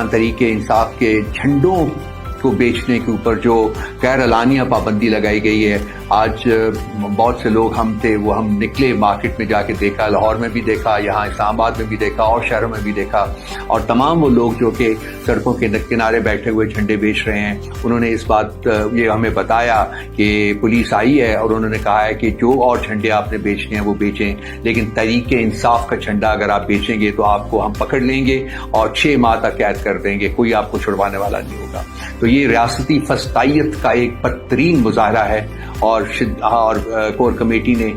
तहरीक इंसाफ के झंडों को बेचने के ऊपर जो गैर अलानिया पाबंदी लगाई गई है, आज बहुत से लोग हम निकले मार्केट में जाके देखा, लाहौर में भी देखा, यहाँ इस्लामाबाद में भी देखा और शहरों में भी देखा, और तमाम वो लोग जो कि सड़कों के किनारे बैठे हुए झंडे बेच रहे हैं, उन्होंने इस बात ये हमें बताया कि पुलिस आई है और उन्होंने कहा है कि जो और झंडे आपने बेचने हैं वो बेचें, लेकिन तहरीक इंसाफ का झंडा अगर आप बेचेंगे तो आपको हम पकड़ लेंगे और 6 माह तक कैद कर देंगे, कोई आपको छुड़वाने वाला नहीं होगा। तो ये रियासती फस्तायत का एक बदतरीन मुजाहरा है और कोर कमेटी ने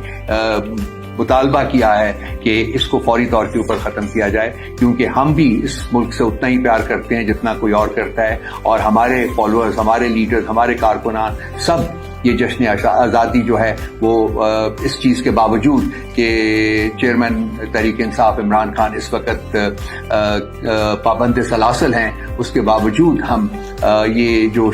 मुतालबा किया है कि इसको फौरी तौर के ऊपर ख़त्म किया जाए, क्योंकि हम भी इस मुल्क से उतना ही प्यार करते हैं जितना कोई और करता है, और हमारे फॉलोअर्स, हमारे लीडर्स, हमारे कारकुनान सब ये जश्न आज़ादी जो है वो इस चीज़ के बावजूद कि चेयरमैन तहरीक इंसाफ इमरान खान इस वक्त पाबंद सलासल हैं, उसके बावजूद हम ये जो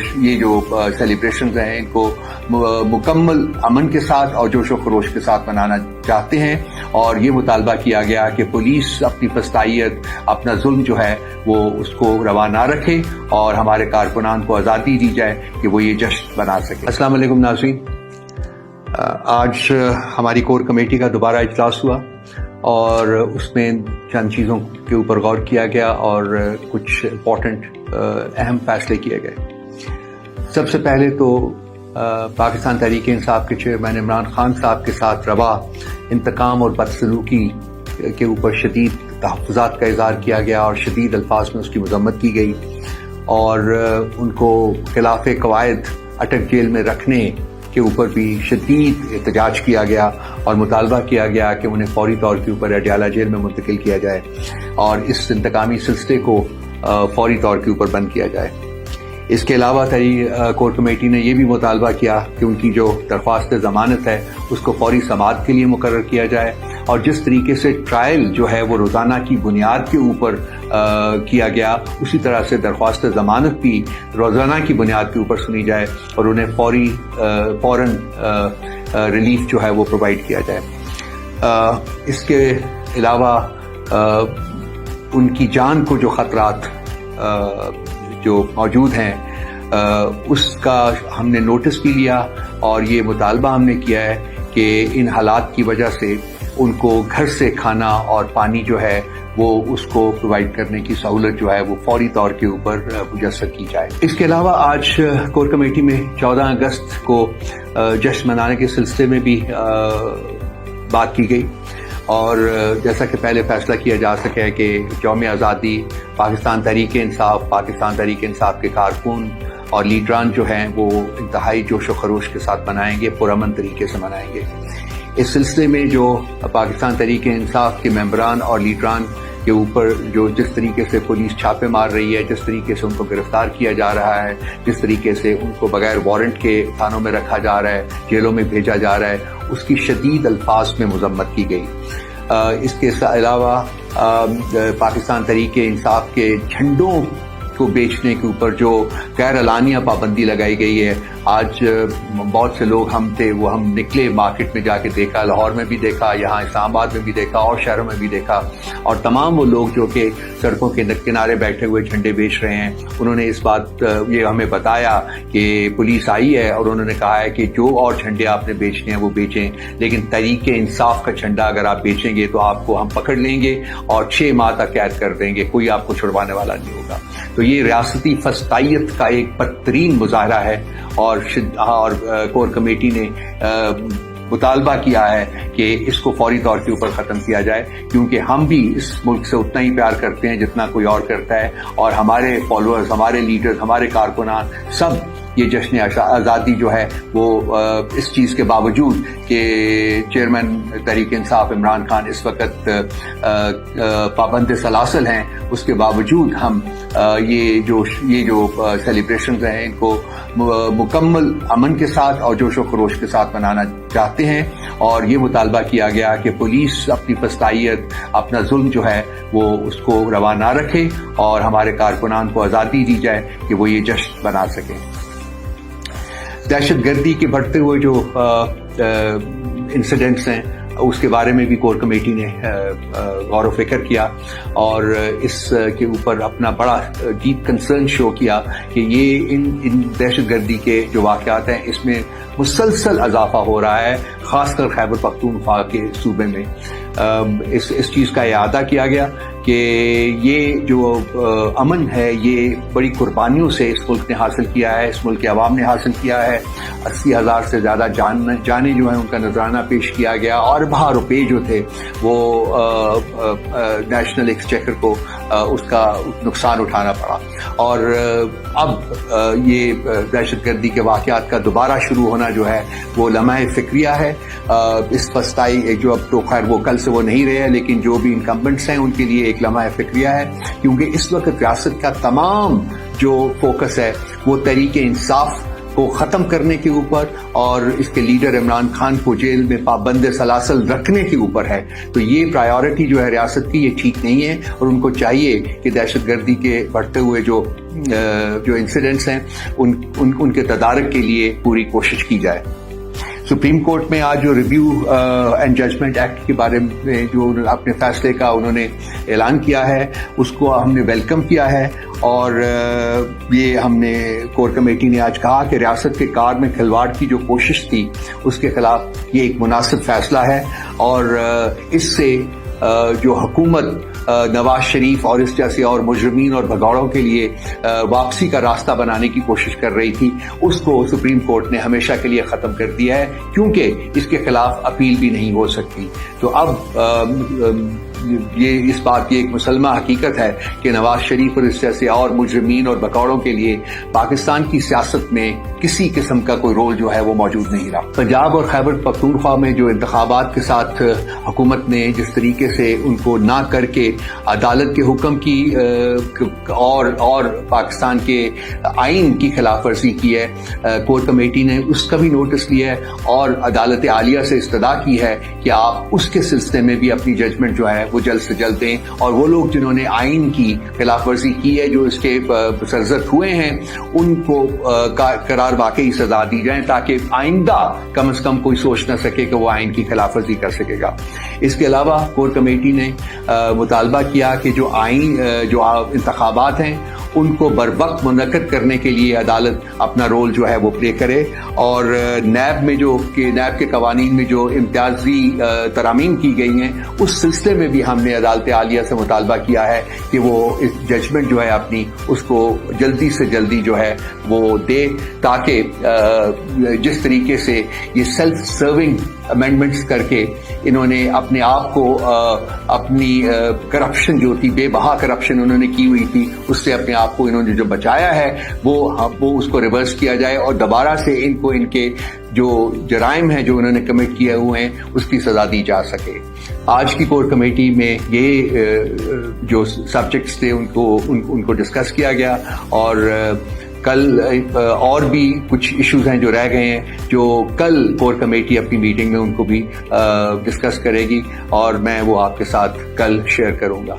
सेलिब्रेशंस हैं इनको मुकम्मल अमन के साथ और जोश व खरोश के साथ मनाना चाहते हैं। और ये मुतालबा किया गया कि पुलिस अपनी फस्तायत, अपना जुल्म जो है वो उसको रवा ना रखे और हमारे कारकुनान को आज़ादी दी जाए कि वो ये जश्न मना सके। अस्सलाम वालेकुम नाज़रीन, आज हमारी कोर कमेटी का दोबारा इजलास हुआ और उसमें चंद चीज़ों के ऊपर गौर किया गया और कुछ इम्पोर्टेंट अहम फैसले किए गए। सबसे पहले तो पाकिस्तान तहरीक इंसाफ के चेयरमैन इमरान खान साहब के साथ रवा इंतकाम और बदसलूकी के ऊपर शदीद तहफ़्फ़ुज़ात का इज़हार किया गया और शदीद अल्फाज में उसकी मज़म्मत की गई और उनको खिलाफ़ कवायद अटक जेल में रखने के ऊपर भी शदीद एहतजाज किया गया और मुतालबा किया गया कि उन्हें फौरी तौर के ऊपर अडयाला जेल में मुंतकिल किया जाए और इस इंतकामी सिलसिले को फौरी तौर के ऊपर बंद किया जाए। इसके अलावा कोर कमेटी ने यह भी मुतालबा किया कि उनकी जो दरख्वास्त ज़मानत है उसको फौरी समाअत के लिए मुकर्रर किया जाए और जिस तरीके से ट्रायल जो है वो रोज़ाना की बुनियाद के ऊपर किया गया, उसी तरह से दरख्वास्त ज़मानत भी रोज़ाना की बुनियाद के ऊपर सुनी जाए और उन्हें फौरन रिलीफ जो है वो प्रोवाइड किया जाए। इसके अलावा उनकी जान को जो ख़तरात जो मौजूद हैं उसका हमने नोटिस भी लिया और ये मुतालबा हमने किया है कि इन हालात की वजह से उनको घर से खाना और पानी जो है वो उसको प्रोवाइड करने की सहूलत जो है वो फौरी तौर के ऊपर मुयस्सर की जाए। इसके अलावा आज कोर कमेटी में 14 अगस्त को जश्न मनाने के सिलसिले में भी बात की गई और जैसा कि पहले फैसला किया जा सके है कि यौम आज़ादी पाकिस्तान तहरीक इंसाफ के कारकुन और लीडरान जो हैं वो इंतहाई जोश व खरोश के साथ मनाएंगे, पुरअमन तरीके से मनाएंगे। इस सिलसिले में जो पाकिस्तान तहरीक इंसाफ के मेंबरान और लीडरान के ऊपर जो जिस तरीके से पुलिस छापे मार रही है, जिस तरीके से उनको गिरफ्तार किया जा रहा है, जिस तरीके से उनको बगैर वारंट के थानों में रखा जा रहा है, जेलों में भेजा जा रहा है, उसकी शदीद अल्फाज में मज़म्मत की गई। इसके अलावा पाकिस्तान तहरीक इंसाफ के झंडों को बेचने के ऊपर जो गैर अलानिया पाबंदी लगाई गई है, आज बहुत से लोग हम निकले मार्केट में जाके देखा, लाहौर में भी देखा, यहाँ इस्लामाबाद में भी देखा और शहरों में भी देखा, और तमाम वो लोग जो कि सड़कों के किनारे बैठे हुए झंडे बेच रहे हैं, उन्होंने इस बात ये हमें बताया कि पुलिस आई है और उन्होंने कहा है कि जो और झंडे आपने बेचने हैं वो बेचें, लेकिन तहरीक इंसाफ का झंडा अगर आप बेचेंगे तो आपको हम पकड़ लेंगे और 6 माह तक कैद कर देंगे, कोई आपको छुड़वाने वाला नहीं होगा। तो ये रियासती फस्तायत का एक बदतरीन मुजाहरा है और कोर कमेटी ने मुतालबा किया है कि इसको फौरी तौर के ऊपर ख़त्म किया जाए, क्योंकि हम भी इस मुल्क से उतना ही प्यार करते हैं जितना कोई और करता है, और हमारे फॉलोअर्स, हमारे लीडर्स, हमारे कारकुनान सब ये जश्न आज़ादी जो है वो इस चीज़ के बावजूद कि चेयरमैन तहरीक इंसाफ इमरान खान इस वक्त पाबंद सलासल हैं, उसके बावजूद हम ये जो सेलिब्रेशंस हैं इनको मुकम्मल अमन के साथ और जोश व खरोश के साथ मनाना चाहते हैं। और ये मुतालबा किया गया कि पुलिस अपनी फस्तायत, अपना जुल्म जो है वो उसको रवा ना रखे और हमारे कारकुनान को आज़ादी दी जाए कि वो ये जश्न मना सकें। दहशत गर्दी के बढ़ते हुए जो इंसिडेंट्स हैं اس کے بارے میں بھی کور کمیٹی نے غور و فکر کیا اور اس کے اوپر اپنا بڑا ڈیپ کنسرن شو کیا کہ یہ ان دہشت گردی کے جو واقعات ہیں اس میں مسلسل اضافہ ہو رہا ہے، خاص کر خیبر پختونخوا کے صوبے میں۔ اس چیز کا اعادہ کیا گیا کہ یہ جو امن ہے یہ بڑی قربانیوں سے اس ملک نے حاصل کیا ہے، اس ملک کے عوام نے حاصل کیا ہے۔ 80,000 سے زیادہ جانیں جو ہیں ان کا نذرانہ پیش کیا گیا، اور اربوں روپے جو تھے وہ نیشنل ایکسچیکر کو اس کا نقصان اٹھانا پڑا۔ اور اب یہ دہشت گردی کے واقعات کا دوبارہ شروع ہونا جو ہے وہ لمحہ فکریہ ہے۔ اس فسطائی جو اب تو خیر وہ کل سے وہ نہیں رہے ہیں، لیکن جو بھی انکمبنٹس ہیں ان کے لیے ایک لمحہ فکریہ ہے، کیونکہ اس وقت ریاست کا تمام جو فوکس ہے وہ تحریک انصاف کو ختم کرنے کے اوپر اور اس کے لیڈر عمران خان کو جیل میں پابند سلاسل رکھنے کے اوپر ہے۔ تو یہ پرائیورٹی جو ہے ریاست کی، یہ ٹھیک نہیں ہے، اور ان کو چاہیے کہ دہشت گردی کے بڑھتے ہوئے جو انسیڈنٹس ہیں ان کے تدارک کے لیے پوری کوشش کی جائے۔ سپریم کورٹ میں آج جو ریویو اینڈ ججمنٹ ایکٹ کے بارے میں جو اپنے فیصلے کا انہوں نے اعلان کیا ہے اس کو ہم نے ویلکم کیا ہے، اور یہ ہم نے کور کمیٹی نے آج کہا کہ ریاست کے کار میں کھلواڑ کی جو کوشش تھی اس کے خلاف یہ ایک مناسب فیصلہ ہے، اور اس سے جو حکومت نواز شریف اور اس جیسے اور مجرمین اور بھگوڑوں کے لیے واپسی کا راستہ بنانے کی کوشش کر رہی تھی اس کو سپریم کورٹ نے ہمیشہ کے لیے ختم کر دیا ہے، کیونکہ اس کے خلاف اپیل بھی نہیں ہو سکتی۔ تو اب یہ اس بات کی ایک مسلمہ حقیقت ہے کہ نواز شریف اور اس جیسے اور مجرمین اور بھگوڑوں کے لیے پاکستان کی سیاست میں کسی قسم کا کوئی رول جو ہے وہ موجود نہیں رہا۔ پنجاب اور خیبر پختونخوا میں جو انتخابات کے ساتھ حکومت نے جس طریقے سے ان کو نہ کر کے عدالت کے حکم کی اور پاکستان کے آئین کی خلاف ورزی کی ہے، کور کمیٹی نے اس کا بھی نوٹس لیا ہے اور عدالت عالیہ سے استدعا کی ہے کہ آپ اس کے سلسلے میں بھی اپنی ججمنٹ جو ہے وہ جلد سے جلد دیں، اور وہ لوگ جنہوں نے آئین کی خلاف ورزی کی ہے، جو اس کے سرزد ہوئے ہیں، ان کو قرار واقعی سزا دی جائیں تاکہ آئندہ کم از کم کوئی سوچ نہ سکے کہ وہ آئین کی خلاف ورزی کر سکے گا۔ اس کے علاوہ کور کمیٹی نے مطالبہ کیا کہ جو انتخابات ہیں ان کو بروقت منعقد کرنے کے لیے عدالت اپنا رول جو ہے وہ پلے کرے، اور نیب میں نیب کے قوانین میں جو امتیازی ترامیم کی گئی ہیں اس سلسلے میں بھی ہم نے عدالت عالیہ سے مطالبہ کیا ہے کہ وہ اس ججمنٹ جو ہے اپنی اس کو جلدی سے جلدی جو ہے وہ دے، تاکہ جس طریقے سے یہ سیلف سرونگ امینڈمنٹس کر کے انہوں نے اپنے آپ کو اپنی کرپشن جو تھی، بے بہا کرپشن انہوں نے کی ہوئی تھی، اس سے اپنے آپ کو انہوں نے جو بچایا ہے وہ اس کو ریورس کیا جائے، اور دوبارہ سے ان کے جو جرائم ہیں جو انہوں نے کمٹ کیے ہوئے ہیں اس کی سزا دی جا سکے۔ آج کی کور کمیٹی میں یہ جو سبجیکٹس تھے ان کو ڈسکس کیا گیا، اور کل اور بھی کچھ ایشوز ہیں جو رہ گئے ہیں جو کل کور کمیٹی اپنی میٹنگ میں ان کو بھی ڈسکس کرے گی، اور میں وہ آپ کے ساتھ کل شیئر کروں گا۔